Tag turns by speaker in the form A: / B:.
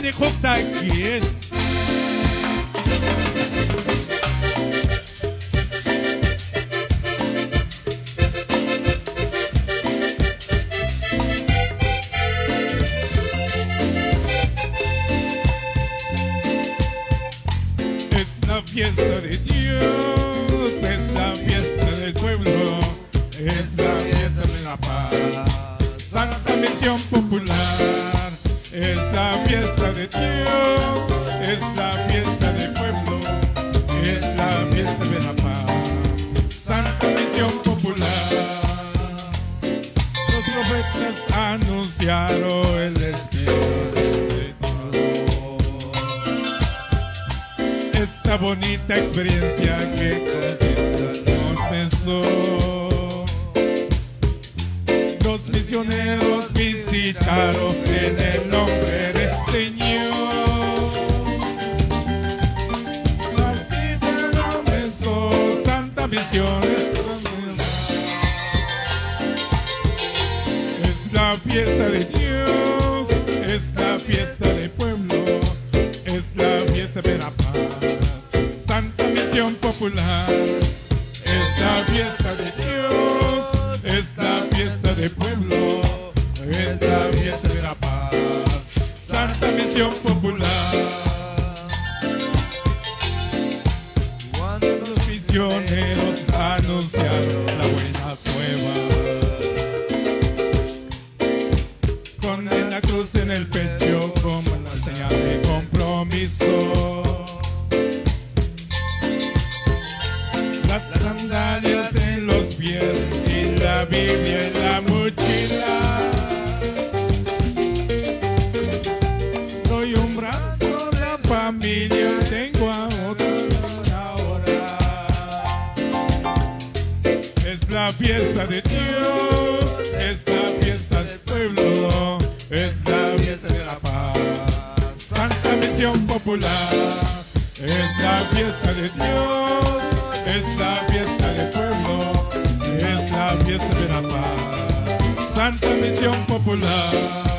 A: manejo taquis. Es la fiesta de Dios, es la fiesta del pueblo, es la fiesta de la paz. Santa Misión Popular, es la fiesta de Dios, es la fiesta del pueblo, es la fiesta de la paz. Santa Misión Popular. Los profetas anunciaron el destino de Dios. Esta bonita experiencia que nos cesó. Los misioneros visitaron en el nombre del Señor. Así se comenzó Santa Misión. Es la fiesta de Dios, es la fiesta del pueblo, es la fiesta de la paz. Santa Misión Popular, es la fiesta de Dios, es la fiesta del pueblo, es la fiesta de la paz. Santa Misión Popular. Cuando los misioneros anunciaron la buena nueva, con la cruz en el pecho como una señal de compromiso, las sandalias en los pies y la Biblia en la mochila. Doy un brazo a la familia, tengo a otro ahora. Es la fiesta de Dios, es la fiesta del pueblo, es la fiesta de la paz. Santa Misión Popular, es la fiesta de Dios, es la fiesta del pueblo, es la fiesta de la paz. Santa Misión Popular.